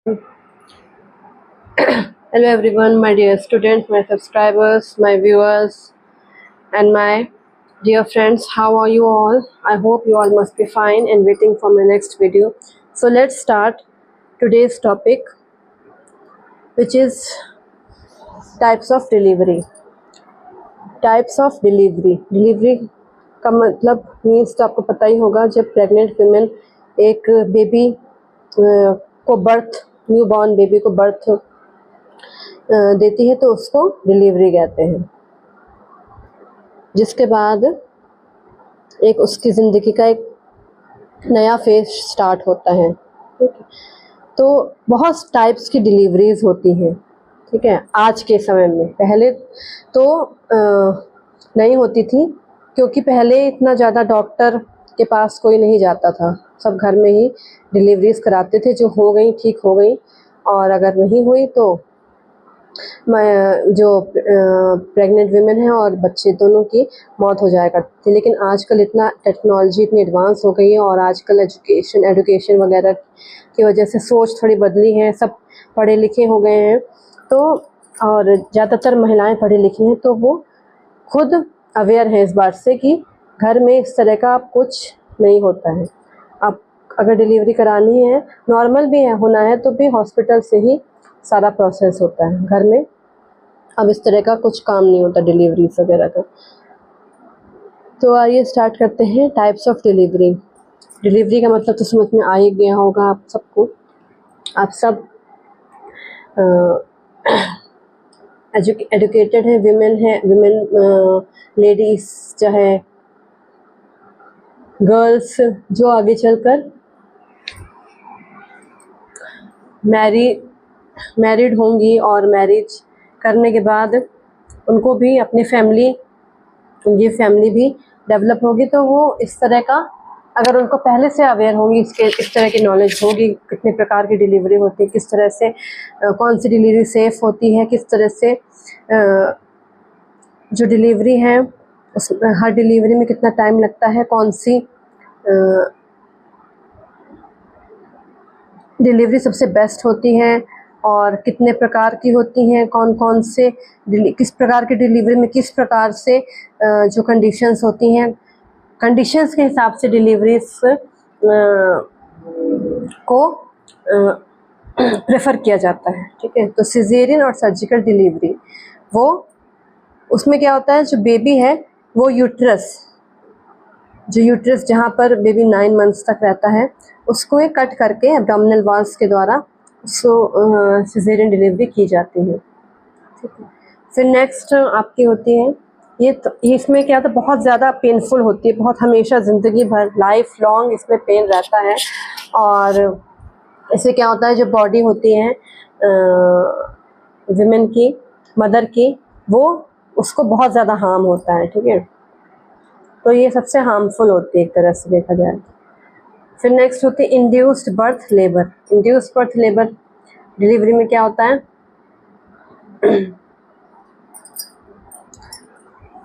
Hello everyone, my dear students, my subscribers, my viewers, and my dear friends. How are you all? I hope you all must be fine and waiting for my next video. So let's start today's topic, which is types of delivery. Types of delivery. Delivery का मतलब means तो आपको पता ही होगा, जब pregnant women एक baby को birth, new born baby को बर्थ देती है तो उसको डिलीवरी कहते हैं। जिसके बाद एक उसकी ज़िंदगी का एक नया फेज स्टार्ट होता है। ठीक है, तो बहुत टाइप्स की डिलीवरीज होती हैं। ठीक है, आज के समय में, पहले तो नहीं होती थी, क्योंकि पहले इतना ज़्यादा डॉक्टर के पास कोई नहीं जाता था, सब घर में ही डिलीवरीज कराते थे। जो हो गई ठीक हो गई, और अगर नहीं हुई तो जो प्रेग्नेंट वुमेन है और बच्चे दोनों की मौत हो जाया करती थी। लेकिन आजकल इतना टेक्नोलॉजी इतनी एडवांस हो गई है, और आजकल एजुकेशन वगैरह की वजह से सोच थोड़ी बदली है, सब पढ़े लिखे हो गए हैं। तो और ज़्यादातर महिलाएं पढ़ी लिखी हैं, तो वो खुद अवेयर हैं इस बात से कि घर में इस तरह का अब कुछ नहीं होता है। आप अगर डिलीवरी करानी है, नॉर्मल भी है होना है, तो भी हॉस्पिटल से ही सारा प्रोसेस होता है। घर में अब इस तरह का कुछ काम नहीं होता डिलीवरीज वगैरह का। तो आइए स्टार्ट करते हैं टाइप्स ऑफ डिलीवरी। डिलीवरी का मतलब तो समझ में आ ही गया होगा आप सबको। आप सब एजुकेटेड हैं, विमेन लेडीज़ चाहे गर्ल्स, जो आगे चलकर मैरिड होंगी और मैरिज करने के बाद उनको भी अपनी उनकी फैमिली भी डेवलप होगी, तो वो इस तरह का, अगर उनको पहले से अवेयर होंगी, इस तरह की नॉलेज होगी, कितने प्रकार की डिलीवरी होती है, किस तरह से कौन सी डिलीवरी सेफ़ होती है, किस तरह से जो डिलीवरी है उस हर डिलीवरी में कितना टाइम लगता है, कौन सी डिलीवरी सबसे बेस्ट होती है और कितने प्रकार की होती हैं, कौन कौन से किस प्रकार की डिलीवरी में किस प्रकार से जो कंडीशंस होती हैं, कंडीशंस के हिसाब से डिलीवरीज को प्रेफर किया जाता है। ठीक है, तो सिजेरियन और सर्जिकल डिलीवरी, वो उसमें क्या होता है, जो बेबी है वो यूट्रस जहाँ पर बेबी 9 मंथ्स तक रहता है, उसको एक कट करके एब्डोमिनल वॉल्स के द्वारा उसको सिजेरियन डिलीवरी की जाती है। ठीक है, फिर नेक्स्ट आपकी होती है ये इसमें क्या, तो बहुत ज़्यादा पेनफुल होती है, बहुत हमेशा ज़िंदगी भर लाइफ लॉन्ग इसमें पेन रहता है। और इससे क्या होता है, जो बॉडी होती है विमेन की, मदर की, वो उसको बहुत ज़्यादा हार्म होता है। ठीक है, तो ये सबसे हार्मफुल होती है एक तरह से देखा जाए। फिर नेक्स्ट होती है induced birth labour. Induced birth labour delivery में क्या होता है,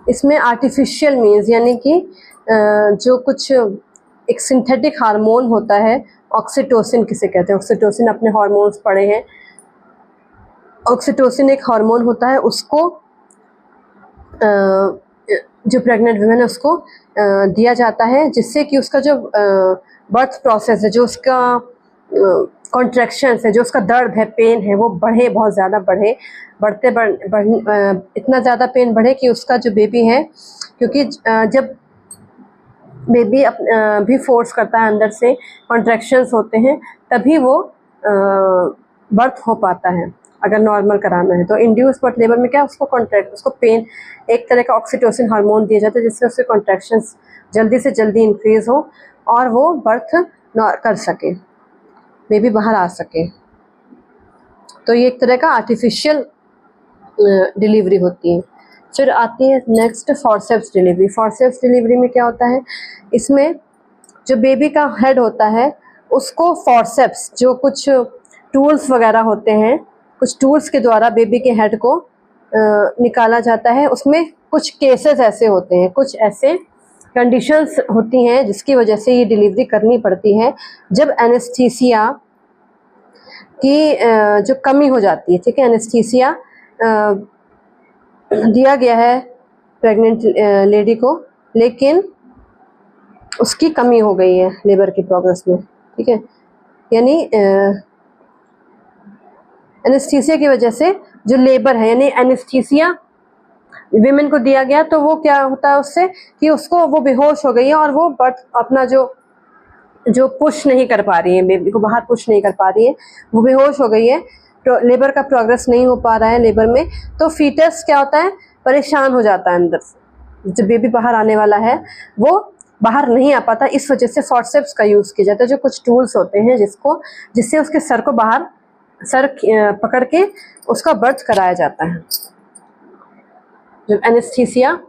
इसमें आर्टिफिशियल मीन्स, यानी कि जो कुछ एक सिंथेटिक हार्मोन होता है, ऑक्सीटोसिन किसे कहते हैं, ऑक्सीटोसिन अपने हार्मोन्स पढ़े हैं। ऑक्सीटोसिन एक हार्मोन होता है, उसको जो प्रेग्नेंट वुमेन है उसको दिया जाता है, जिससे कि उसका जो बर्थ प्रोसेस है, जो उसका कॉन्ट्रैक्शंस है, जो उसका दर्द है, पेन है, वो बढ़े, बहुत ज़्यादा इतना ज़्यादा पेन बढ़े कि उसका जो बेबी है, क्योंकि जब बेबी भी फोर्स करता है अंदर से, कॉन्ट्रैक्शंस होते हैं, तभी वो बर्थ हो पाता है अगर नॉर्मल कराना है। तो इंड्यूस बर्थ लेबर में क्या, उसको पेन, एक तरह का ऑक्सीटोसिन हार्मोन दिया जाता है, जिससे उसके कॉन्ट्रैक्शंस जल्दी से जल्दी इंक्रीज़ हो और वो बर्थ कर सके, बेबी बाहर आ सके। तो ये एक तरह का आर्टिफिशियल डिलीवरी होती है। फिर आती है next forceps delivery. Forceps delivery में क्या होता है, इसमें जो बेबी का हेड होता है उसको फॉरसेप्स, जो कुछ टूल्स वगैरह होते हैं, कुछ टूल्स के द्वारा बेबी के हेड को निकाला जाता है। उसमें कुछ केसेस ऐसे होते हैं, कुछ ऐसे कंडीशंस होती हैं जिसकी वजह से ये डिलीवरी करनी पड़ती है। जब एनेस्थीसिया की जो कमी हो जाती है, ठीक है। एनेस्थीसिया दिया गया है प्रेग्नेंट लेडी को, लेकिन उसकी कमी हो गई है लेबर की प्रोग्रेस में, ठीक है। यानी एनेस्थीसिया की वजह से जो लेबर है, यानी एनेस्थीसिया विमेन को दिया गया तो वो क्या होता है उससे कि उसको वो बेहोश हो गई है और वो बर्थ अपना जो पुश नहीं कर पा रही है, बेबी को बाहर पुश नहीं कर पा रही है, वो बेहोश हो गई है। तो लेबर का प्रोग्रेस नहीं हो पा रहा है लेबर में, तो फीटस क्या होता है, परेशान हो जाता है अंदर से। जो बेबी बाहर आने वाला है वो बाहर नहीं आ पाता, इस वजह से फॉर्सेप्स का यूज़ किया जाता है, जो कुछ टूल्स होते हैं जिससे उसके सर को बाहर पकड़ के उसका बर्थ कराया जाता है। जब एनेस्थीसिया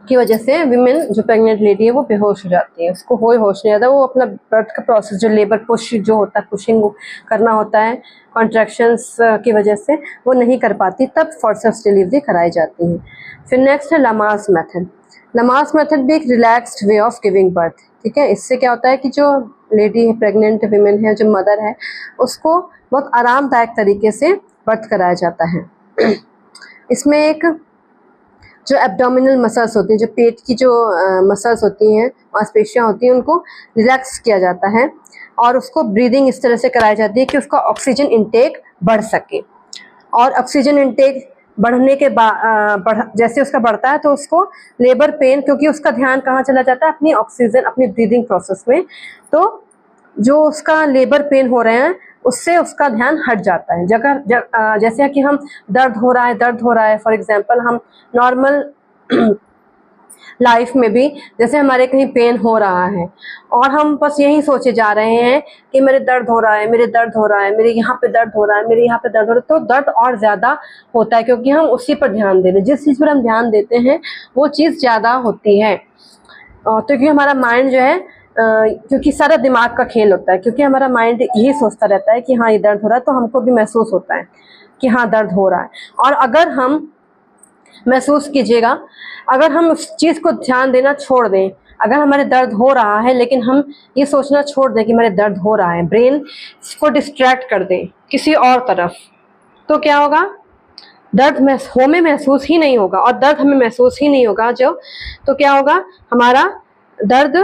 की वजह से विमेन जो प्रेग्नेंट लेडी है वो बेहोश हो जाती है, उसको होश नहीं आता, वो अपना बर्थ का प्रोसेस जो लेबर पुश जो होता है, पुशिंग करना होता है कॉन्ट्रैक्शंस की वजह से, वो नहीं कर पाती, तब फोर्सेप्स डिलीवरी कराई जाती है। फिर नेक्स्ट है लमास मेथड। लमास मेथड भी एक relaxed way of giving birth, ठीक है। इससे क्या होता है कि जो लेडी प्रेग्नेंट विमेन है, जो मदर है, उसको बहुत आरामदायक तरीके से बर्थ कराया जाता है। इसमें एक जो एब्डोमिनल मसल्स होती हैं, जो पेट की जो मसल्स होती हैं, मांसपेशियां होती हैं, उनको रिलैक्स किया जाता है और उसको ब्रीदिंग इस तरह से कराई जाती है कि उसका ऑक्सीजन इंटेक बढ़ सके। और ऑक्सीजन इंटेक बढ़ने के बाद जैसे उसका बढ़ता है तो उसको लेबर पेन, क्योंकि उसका ध्यान कहाँ चला जाता है, अपनी ऑक्सीजन, अपनी ब्रीदिंग प्रोसेस में, तो जो उसका लेबर पेन हो रहे हैं उससे उसका ध्यान हट जाता है। जैसे कि हम दर्द हो रहा है, फॉर एग्जांपल हम नॉर्मल लाइफ में भी जैसे हमारे कहीं पेन हो रहा है और हम बस यही सोचे जा रहे हैं कि मेरे दर्द हो रहा है, मेरे यहाँ पे दर्द हो रहा है, मेरे यहाँ पे दर्द हो रहा है, तो दर्द और ज़्यादा होता है, क्योंकि हम उसी पर ध्यान दे रहे हैं। जिस चीज़ पर हम ध्यान देते हैं वो चीज़ ज़्यादा होती है। तो क्योंकि हमारा माइंड जो है, क्योंकि सारा दिमाग का खेल होता है, क्योंकि हमारा माइंड यही सोचता रहता है कि हाँ ये दर्द हो रहा है, तो हमको भी महसूस होता है कि हाँ दर्द हो रहा है। और अगर हम महसूस कीजिएगा, अगर हम उस चीज़ को ध्यान देना छोड़ दें, अगर हमारे दर्द हो रहा है लेकिन हम ये सोचना छोड़ दें कि मेरे दर्द हो रहा है, ब्रेन को डिस्ट्रैक्ट कर दें किसी और तरफ, तो क्या होगा, दर्द हमें महसूस ही नहीं होगा। और दर्द हमें महसूस ही नहीं होगा तो क्या होगा, हमारा दर्द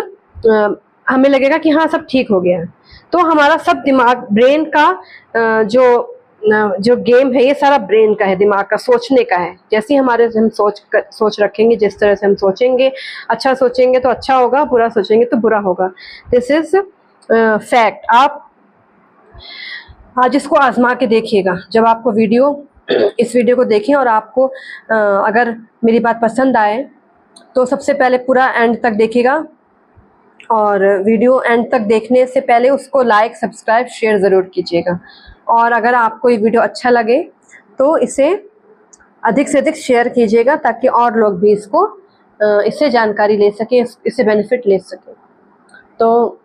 हमें लगेगा कि हाँ सब ठीक हो गया है। तो हमारा सब दिमाग, ब्रेन का जो गेम है, ये सारा ब्रेन का है, दिमाग का, सोचने का है। जैसे ही हम सोच रखेंगे, जिस तरह से हम सोचेंगे, अच्छा सोचेंगे तो अच्छा होगा, बुरा सोचेंगे तो बुरा होगा। This is fact. आप आज इसको आजमा के देखिएगा। जब आपको इस वीडियो को देखें और आपको अगर मेरी बात पसंद आए तो सबसे पहले पूरा एंड तक देखिएगा, और वीडियो एंड तक देखने से पहले उसको लाइक, सब्सक्राइब, शेयर ज़रूर कीजिएगा। और अगर आपको ये वीडियो अच्छा लगे तो इसे अधिक से अधिक शेयर कीजिएगा, ताकि और लोग भी इससे जानकारी ले सकें, इससे बेनिफिट ले सकें। तो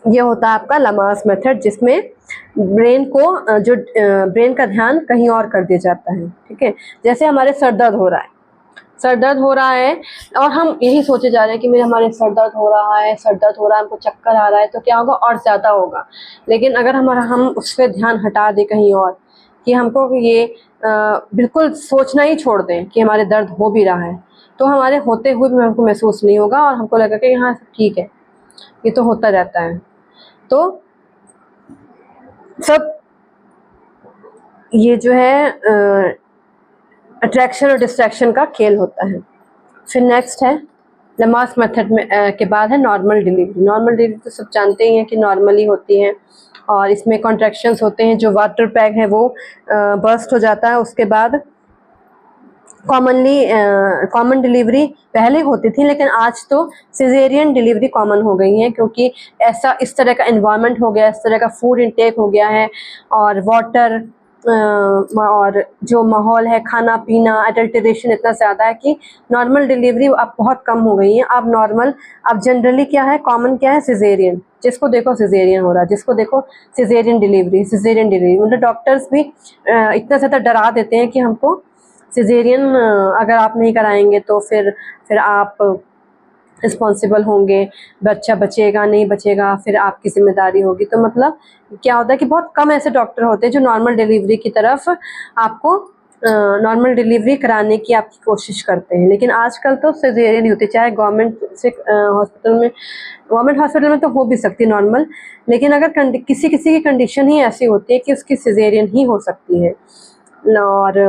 ये होता है आपका लमास मेथड, जिसमें ब्रेन का ध्यान कहीं और कर दिया जाता है, ठीक है। जैसे हमारे सर दर्द हो रहा है और हम यही सोचे जा रहे हैं कि हमारे सर दर्द हो रहा है, हमको चक्कर आ रहा है, तो क्या होगा, और ज़्यादा होगा। लेकिन अगर हम उस पर ध्यान हटा दें कहीं और, कि हमको ये बिल्कुल सोचना ही छोड़ दें कि हमारे दर्द हो भी रहा है, तो हमारे होते हुए भी हमको महसूस नहीं होगा और हमको लगेगा कि हाँ ठीक है, ये तो होता रहता है। तो सब ये जो है अट्रैक्शन और डिस्ट्रैक्शन का खेल होता है। फिर नेक्स्ट है लमास मेथड में के बाद है नॉर्मल डिलीवरी। तो सब जानते ही हैं कि नॉर्मली होती है, और इसमें कॉन्ट्रैक्शंस होते हैं, जो वाटर पैग है वो बर्स्ट हो जाता है। उसके बाद कॉमन डिलीवरी पहले होती थी, लेकिन आज तो सिजेरियन डिलीवरी कॉमन हो गई है, क्योंकि इस तरह का एनवायरनमेंट हो गया, इस तरह का फूड इंटेक हो गया है, और वाटर और जो माहौल है, खाना पीना, अडल्ट्रेशन इतना ज़्यादा है कि नॉर्मल डिलीवरी अब बहुत कम हो गई है। अब जनरली क्या है, कॉमन क्या है, सिजेरियन। जिसको देखो सिजेरियन हो रहा है, जिसको देखो सिजेरियन डिलीवरी। मतलब डॉक्टर्स भी इतना ज़्यादा डरा देते हैं कि हमको सिजेरियन अगर आप नहीं कराएंगे तो फिर आप रिस्पॉन्सिबल होंगे, बच्चा बचेगा नहीं बचेगा फिर आपकी जिम्मेदारी होगी। तो मतलब क्या होता है कि बहुत कम ऐसे डॉक्टर होते हैं जो नॉर्मल डिलीवरी की तरफ आपको नॉर्मल डिलीवरी कराने की आपकी कोशिश करते हैं। लेकिन आजकल तो सिजेरियन ही होती है, चाहे गवर्नमेंट हॉस्पिटल में तो हो भी सकती है नॉर्मल, लेकिन अगर किसी किसी की कंडीशन ही ऐसी होती है कि उसकी सिजेरियन ही हो सकती है। और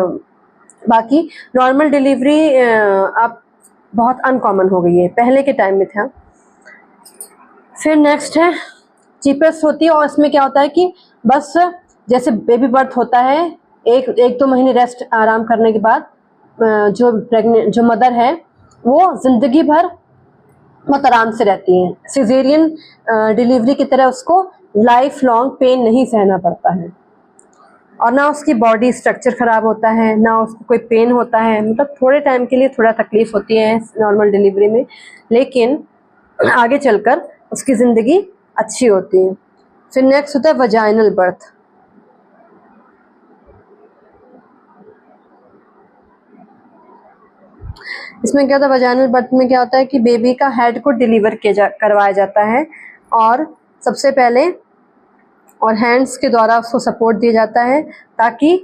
बाकी नॉर्मल डिलीवरी अब बहुत अनकॉमन हो गई है, पहले के टाइम में था। फिर नेक्स्ट है चीपेस्ट होती है, और इसमें क्या होता है कि बस जैसे बेबी बर्थ होता है, एक 2 महीने रेस्ट आराम करने के बाद जो मदर है वो जिंदगी भर बहुत आराम से रहती है। सिजेरियन डिलीवरी की तरह उसको लाइफ लॉन्ग पेन नहीं सहना पड़ता है, और ना उसकी बॉडी स्ट्रक्चर ख़राब होता है, ना उसको कोई पेन होता है। मतलब थोड़े टाइम के लिए थोड़ा तकलीफ होती है नॉर्मल डिलीवरी में, लेकिन आगे चलकर उसकी ज़िंदगी अच्छी होती है। फिर नेक्स्ट होता है वजाइनल बर्थ। इसमें क्या होता है, वजाइनल बर्थ में क्या होता है कि बेबी का हेड को डिलीवर करवाया जाता है, और सबसे पहले और हैंड्स के द्वारा उसको सपोर्ट दिया जाता है ताकि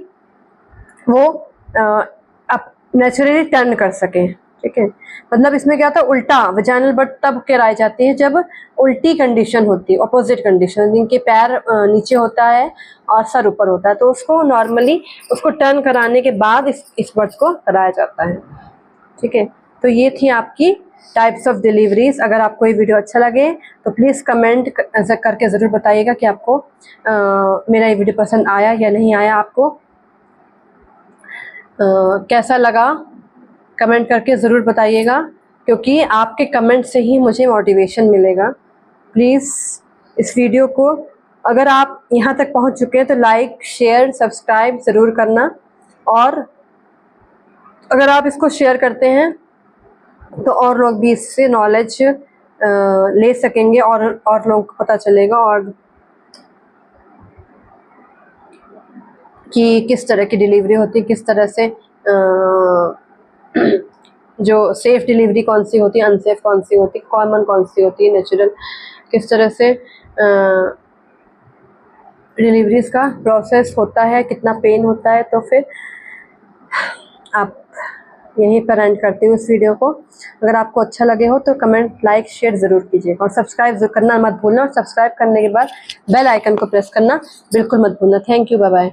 वो नेचुरली टर्न कर सके। ठीक है, मतलब इसमें क्या होता है, उल्टा वजाइनल बर्थ तब कराई जाती है जब उल्टी कंडीशन होती है, अपोजिट कंडीशन, जिनके पैर नीचे होता है और सर ऊपर होता है, तो उसको नॉर्मली उसको टर्न कराने के बाद इस बर्थ को कराया जाता है। ठीक है, तो ये थी आपकी टाइप्स ऑफ डिलीवरीज। अगर आपको ये वीडियो अच्छा लगे तो प्लीज़ कमेंट करके ज़रूर बताइएगा कि आपको मेरा ये वीडियो पसंद आया या नहीं आया, आपको कैसा लगा कमेंट करके ज़रूर बताइएगा, क्योंकि आपके कमेंट से ही मुझे मोटिवेशन मिलेगा। प्लीज़ इस वीडियो को अगर आप यहाँ तक पहुँच चुके हैं तो लाइक शेयर सब्सक्राइब ज़रूर करना, और अगर आप इसको शेयर करते हैं तो और लोग भी इससे नॉलेज ले सकेंगे, और लोगों को पता चलेगा और कि किस तरह की डिलीवरी होती है, किस तरह से जो सेफ़ डिलीवरी कौन सी होती है, अनसेफ कौन सी होती है, कॉमन कौन सी होती है, नेचुरल किस तरह से डिलीवरीज़ का प्रोसेस होता है, कितना पेन होता है। तो फिर आप यहीं पर एंड करती हूँ इस वीडियो को। अगर आपको अच्छा लगे हो तो कमेंट लाइक शेयर ज़रूर कीजिएगा, और सब्सक्राइब करना मत भूलना, और सब्सक्राइब करने के बाद बेल आइकन को प्रेस करना बिल्कुल मत भूलना। Thank you, bye bye.